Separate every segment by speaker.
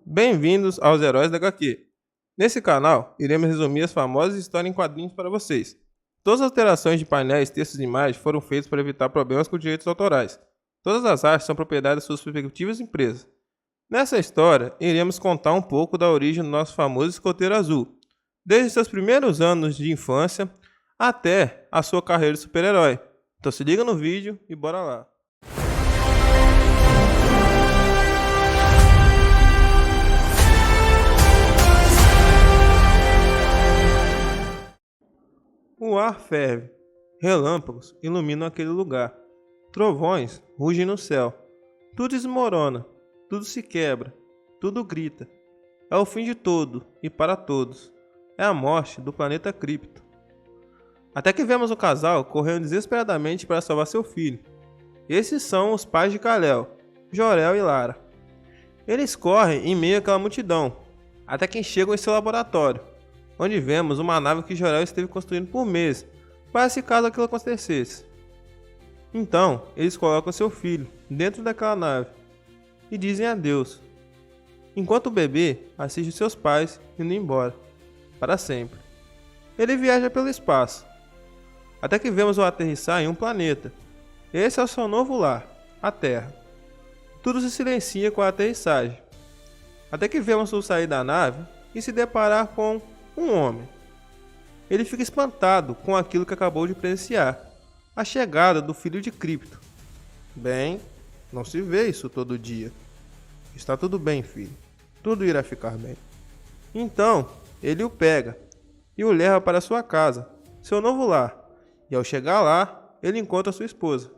Speaker 1: Bem-vindos aos Heróis da HQ. Nesse canal, iremos resumir as famosas histórias em quadrinhos para vocês. Todas as alterações de painéis, textos e imagens foram feitas para evitar problemas com direitos autorais. Todas as artes são propriedade das suas respectivas empresas. Nessa história, iremos contar um pouco da origem do nosso famoso escoteiro azul, desde seus primeiros anos de infância até a sua carreira de super-herói. Então se liga no vídeo e bora lá! O ar ferve, relâmpagos iluminam aquele lugar, trovões rugem no céu, tudo desmorona, tudo se quebra, tudo grita. É o fim de tudo e para todos, é a morte do planeta Krypton. Até que vemos o casal correndo desesperadamente para salvar seu filho. Esses são os pais de Kal-El, Jor-El e Lara. Eles correm em meio àquela multidão, até que chegam em seu laboratório, onde vemos uma nave que Jor-El esteve construindo por meses, para se caso aquilo acontecesse. Então, eles colocam seu filho dentro daquela nave e dizem adeus, enquanto o bebê assiste seus pais indo embora, para sempre. Ele viaja pelo espaço, até que vemos o aterrissar em um planeta. Esse é o seu novo lar, a Terra. Tudo se silencia com a aterrissagem, até que vemos o sair da nave e se deparar com um homem. Ele fica espantado com aquilo que acabou de presenciar, a chegada do filho de Krypton. Bem, não se vê isso todo dia. Está tudo bem, filho. Tudo irá ficar bem. Então, ele o pega e o leva para sua casa, seu novo lar. E ao chegar lá, ele encontra sua esposa.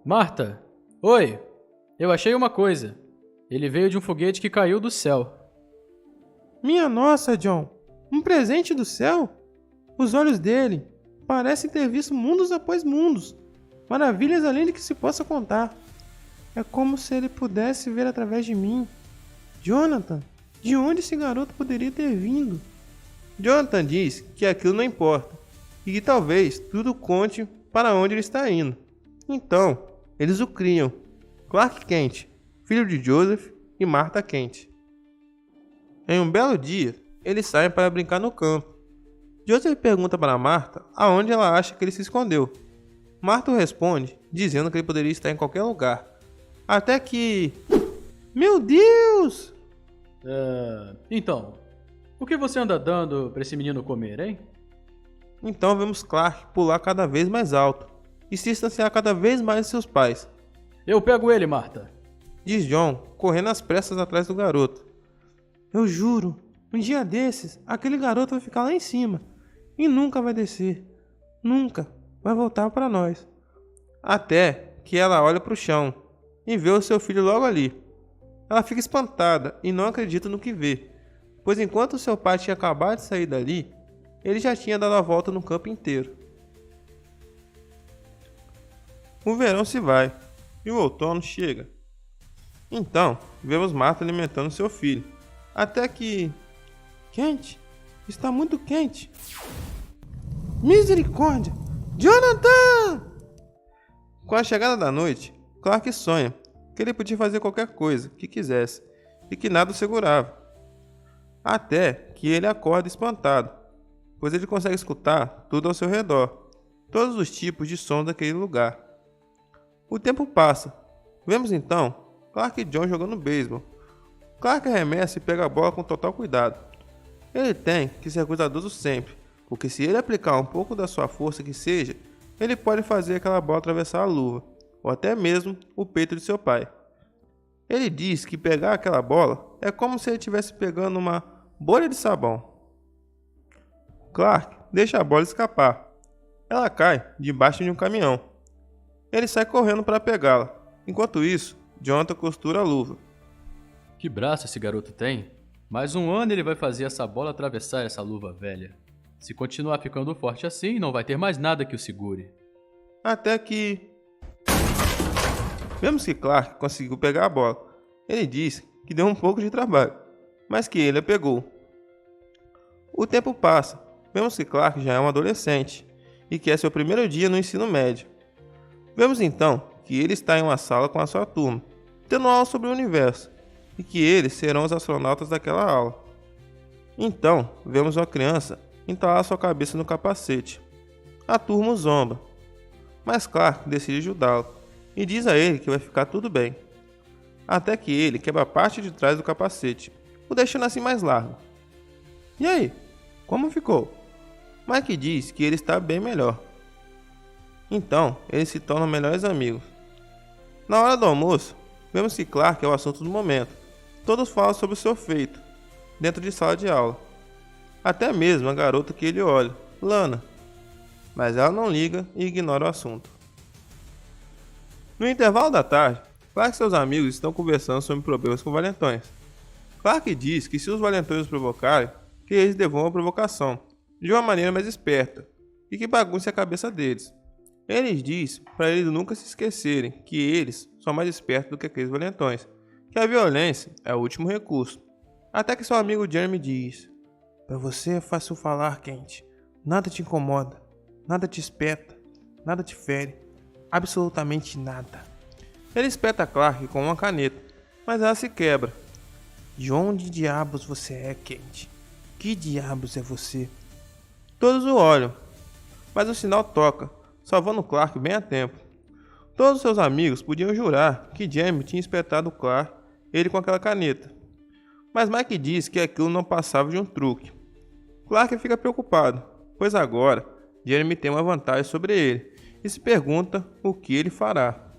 Speaker 2: Marta, oi! Eu achei uma coisa. Ele veio de um foguete que caiu do céu.
Speaker 1: Minha nossa, John! Um presente do céu? Os olhos dele parecem ter visto mundos após mundos. Maravilhas além de que se possa contar. É como se ele pudesse ver através de mim. Jonathan, de onde esse garoto poderia ter vindo? Jonathan diz que aquilo não importa e que talvez tudo conte para onde ele está indo. Então, eles o criam. Clark Kent, filho de Joseph e Martha Kent. Em um belo dia, eles saem para brincar no campo. Joseph pergunta para Martha aonde ela acha que ele se escondeu. Martha responde, dizendo que ele poderia estar em qualquer lugar. Até que... Meu Deus!
Speaker 2: Então, o que você anda dando para esse menino comer, hein?
Speaker 1: Então vemos Clark pular cada vez mais alto e se distanciar cada vez mais de seus pais.
Speaker 2: Eu pego ele, Marta,
Speaker 1: Diz John, correndo às pressas atrás do garoto. Eu juro, um dia desses, aquele garoto vai ficar lá em cima e nunca vai descer. Nunca vai voltar para nós. Até que ela olha para o chão e vê o seu filho logo ali. Ela fica espantada e não acredita no que vê, pois enquanto seu pai tinha acabado de sair dali, ele já tinha dado a volta no campo inteiro. O verão se vai e o outono chega. Então, vemos Martha alimentando seu filho. Até que... Quente! Está muito quente! Misericórdia! Jonathan! Com a chegada da noite, Clark sonha que ele podia fazer qualquer coisa que quisesse e que nada o segurava. Até que ele acorda espantado, pois ele consegue escutar tudo ao seu redor, todos os tipos de sons daquele lugar. O tempo passa. Vemos então Clark e John jogando beisebol. Clark arremessa e pega a bola com total cuidado. Ele tem que ser cuidadoso sempre, porque se ele aplicar um pouco da sua força que seja, ele pode fazer aquela bola atravessar a luva, ou até mesmo o peito de seu pai. Ele diz que pegar aquela bola é como se ele estivesse pegando uma bolha de sabão. Clark deixa a bola escapar. Ela cai debaixo de um caminhão. Ele sai correndo para pegá-la. Enquanto isso, Jonathan costura a luva.
Speaker 2: Que braço esse garoto tem? Mais um ano ele vai fazer essa bola atravessar essa luva velha. Se continuar ficando forte assim, não vai ter mais nada que o segure.
Speaker 1: Até que... Vemos que Clark conseguiu pegar a bola. Ele diz que deu um pouco de trabalho, mas que ele a pegou. O tempo passa. Vemos que Clark já é um adolescente e que é seu primeiro dia no ensino médio. Vemos então que ele está em uma sala com a sua turma, tendo aula sobre o universo. e que eles serão os astronautas daquela aula. Então, vemos uma criança entalar sua cabeça no capacete. A turma o zomba, mas Clark decide ajudá-lo e diz a ele que vai ficar tudo bem. Até que ele quebra a parte de trás do capacete, o deixando assim mais largo. E aí, como ficou? Mike diz que ele está bem melhor. Então, eles se tornam melhores amigos. Na hora do almoço, vemos que Clark é o assunto do momento. Todos falam sobre o seu feito, dentro de sala de aula. Até mesmo a garota que ele olha, Lana. Mas ela não liga e ignora o assunto. No intervalo da tarde, Clark e seus amigos estão conversando sobre problemas com valentões. Clark diz que se os valentões os provocarem, que eles devolvam a provocação, de uma maneira mais esperta, e que bagunce a cabeça deles. Ele diz para eles nunca se esquecerem que eles são mais espertos do que aqueles valentões, que a violência é o último recurso. Até que seu amigo Jeremy diz: "Para você é fácil falar, Kent. Nada te incomoda, nada te espeta, nada te fere, absolutamente nada." Ele espeta Clark com uma caneta, mas ela se quebra. "De onde diabos você é, Kent? Que diabos é você?" Todos o olham, mas o sinal toca, salvando Clark bem a tempo. Todos seus amigos podiam jurar que Jeremy tinha espetado Clark, ele com aquela caneta. Mas Mike diz que aquilo não passava de um truque. Clark fica preocupado, pois agora Jeremy tem uma vantagem sobre ele e se pergunta o que ele fará.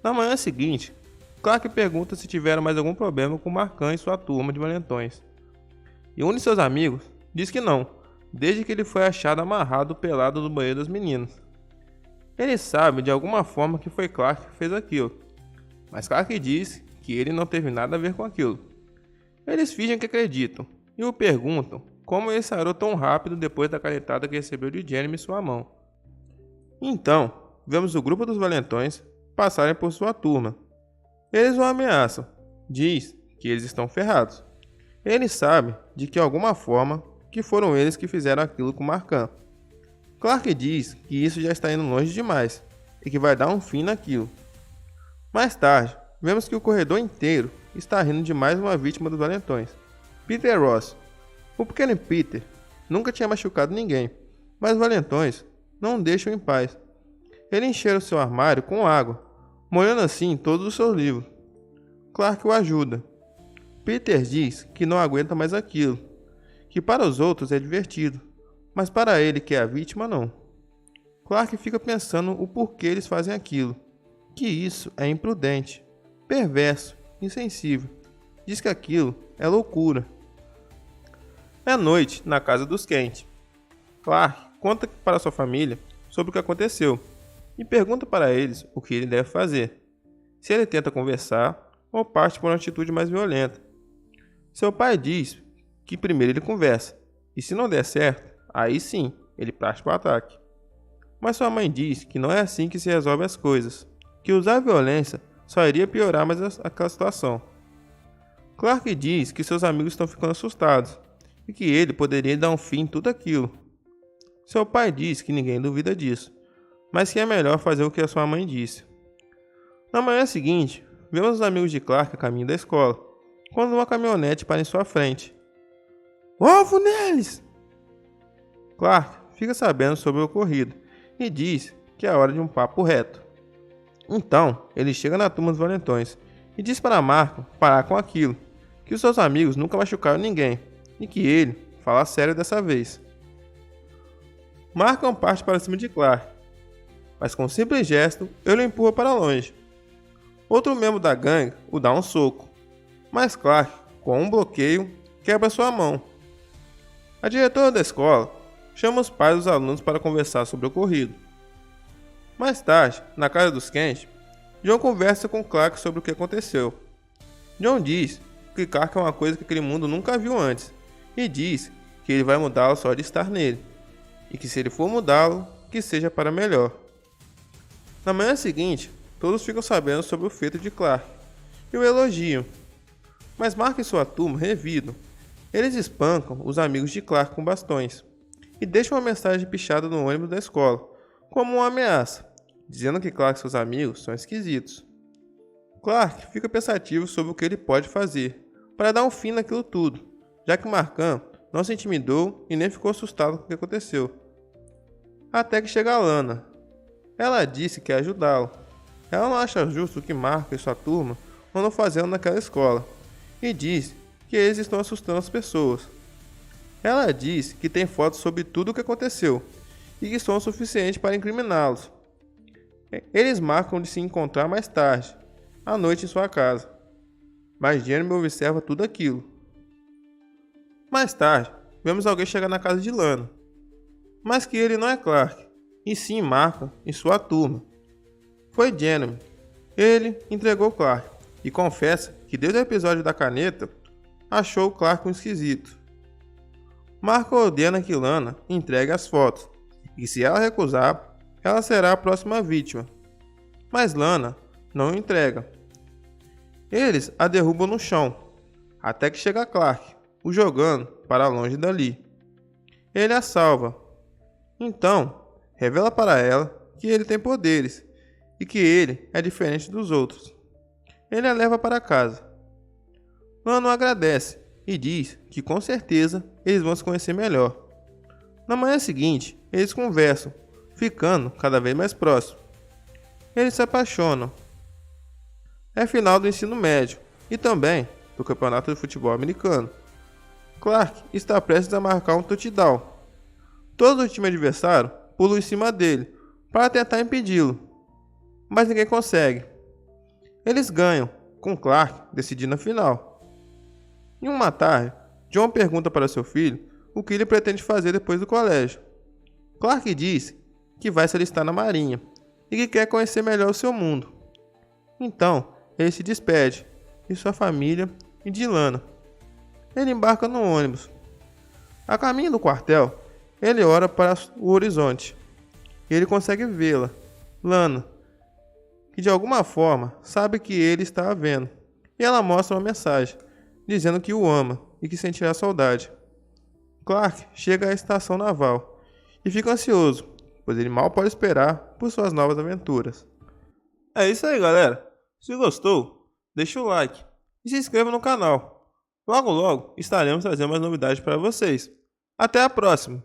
Speaker 1: Na manhã seguinte, Clark pergunta se tiveram mais algum problema com Marcan e sua turma de valentões. E um de seus amigos diz que não, desde que ele foi achado amarrado pelado no banheiro das meninas. Ele sabe de alguma forma que foi Clark que fez aquilo, mas Clark diz que ele não teve nada a ver com aquilo. Eles fingem que acreditam e o perguntam como ele sarou tão rápido depois da canetada que recebeu de Jeremy em sua mão. Então, vemos o grupo dos valentões passarem por sua turma. Eles o ameaçam, diz que eles estão ferrados. Ele sabe de que alguma forma que foram eles que fizeram aquilo com Marcan. Clark diz que isso já está indo longe demais e que vai dar um fim naquilo. Mais tarde, vemos que o corredor inteiro está rindo de mais uma vítima dos valentões, Peter Ross. O pequeno Peter nunca tinha machucado ninguém, mas os valentões não o deixam em paz. Ele encheram seu armário com água, molhando assim todos os seus livros. Clark o ajuda. Peter diz que não aguenta mais aquilo, que para os outros é divertido, mas para ele, que é a vítima, não. Clark fica pensando o porquê eles fazem aquilo, que isso é imprudente, perverso, insensível. Diz que aquilo é loucura. É noite na casa dos Kent. Clark conta para sua família sobre o que aconteceu e pergunta para eles o que ele deve fazer, se ele tenta conversar ou parte por uma atitude mais violenta. Seu pai diz que primeiro ele conversa, e se não der certo, aí sim, ele parte para o ataque. Mas sua mãe diz que não é assim que se resolve as coisas, que usar violência só iria piorar mais aquela situação. Clark diz que seus amigos estão ficando assustados, e que ele poderia dar um fim em tudo aquilo. Seu pai diz que ninguém duvida disso, mas que é melhor fazer o que a sua mãe disse. Na manhã seguinte, vemos os amigos de Clark a caminho da escola, quando uma caminhonete para em sua frente. "Ovo neles!" Clark fica sabendo sobre o ocorrido e diz que é hora de um papo reto. Então, ele chega na turma dos valentões e diz para Marco parar com aquilo, que os seus amigos nunca machucaram ninguém e que ele fala sério dessa vez. Marco parte para cima de Clark, mas com um simples gesto ele o empurra para longe. Outro membro da gangue o dá um soco, mas Clark, com um bloqueio, quebra sua mão. A diretora da escola chama os pais dos alunos para conversar sobre o ocorrido. Mais tarde, na casa dos Kent, John conversa com Clark sobre o que aconteceu. John diz que Clark é uma coisa que aquele mundo nunca viu antes e diz que ele vai mudá-lo só de estar nele, e que se ele for mudá-lo, que seja para melhor. Na manhã seguinte, todos ficam sabendo sobre o feito de Clark e o elogiam, mas Mark e sua turma revidam. Eles espancam os amigos de Clark com bastões e deixam uma mensagem pichada no ônibus da escola, como uma ameaça, dizendo que Clark e seus amigos são esquisitos. Clark fica pensativo sobre o que ele pode fazer para dar um fim naquilo tudo, já que Markham não se intimidou e nem ficou assustado com o que aconteceu. Até que chega a Lana. Ela disse que quer ajudá-lo. Ela não acha justo o que Marco e sua turma andam fazendo naquela escola e diz que eles estão assustando as pessoas. Ela diz que tem fotos sobre tudo o que aconteceu e que são o suficiente para incriminá-los. Eles marcam de se encontrar mais tarde, à noite em sua casa. Mas Jeremy observa tudo aquilo. Mais tarde, vemos alguém chegar na casa de Lana, mas que ele não é Clark, e sim Markham e sua turma. Foi Jeremy. Ele entregou Clark e confessa que desde o episódio da caneta, achou Clark um esquisito. Markham ordena que Lana entregue as fotos, e se ela recusar, ela será a próxima vítima. Mas Lana não entrega. Eles a derrubam no chão, até que chega Clark, o jogando para longe dali. Ele a salva. Então, revela para ela que ele tem poderes e que ele é diferente dos outros. Ele a leva para casa. Lana o agradece e diz que com certeza eles vão se conhecer melhor. Na manhã seguinte, eles conversam, ficando cada vez mais próximos. Eles se apaixonam. É final do ensino médio e também do campeonato de futebol americano. Clark está prestes a marcar um touchdown. Todo o time adversário pula em cima dele para tentar impedi-lo, mas ninguém consegue. Eles ganham, com Clark decidindo a final. Em uma tarde, John pergunta para seu filho o que ele pretende fazer depois do colégio. Clark diz que vai se alistar na marinha e que quer conhecer melhor o seu mundo. Então, ele se despede de sua família e de Lana. Ele embarca no ônibus. A caminho do quartel, ele olha para o horizonte e ele consegue vê-la, Lana, que de alguma forma sabe que ele está a vendo, e ela mostra uma mensagem dizendo que o ama e que sentirá saudade. Clark chega à estação naval e fica ansioso, pois ele mal pode esperar por suas novas aventuras. É isso aí, galera. Se gostou, deixa o like e se inscreva no canal. Logo logo estaremos trazendo mais novidades para vocês. Até a próxima!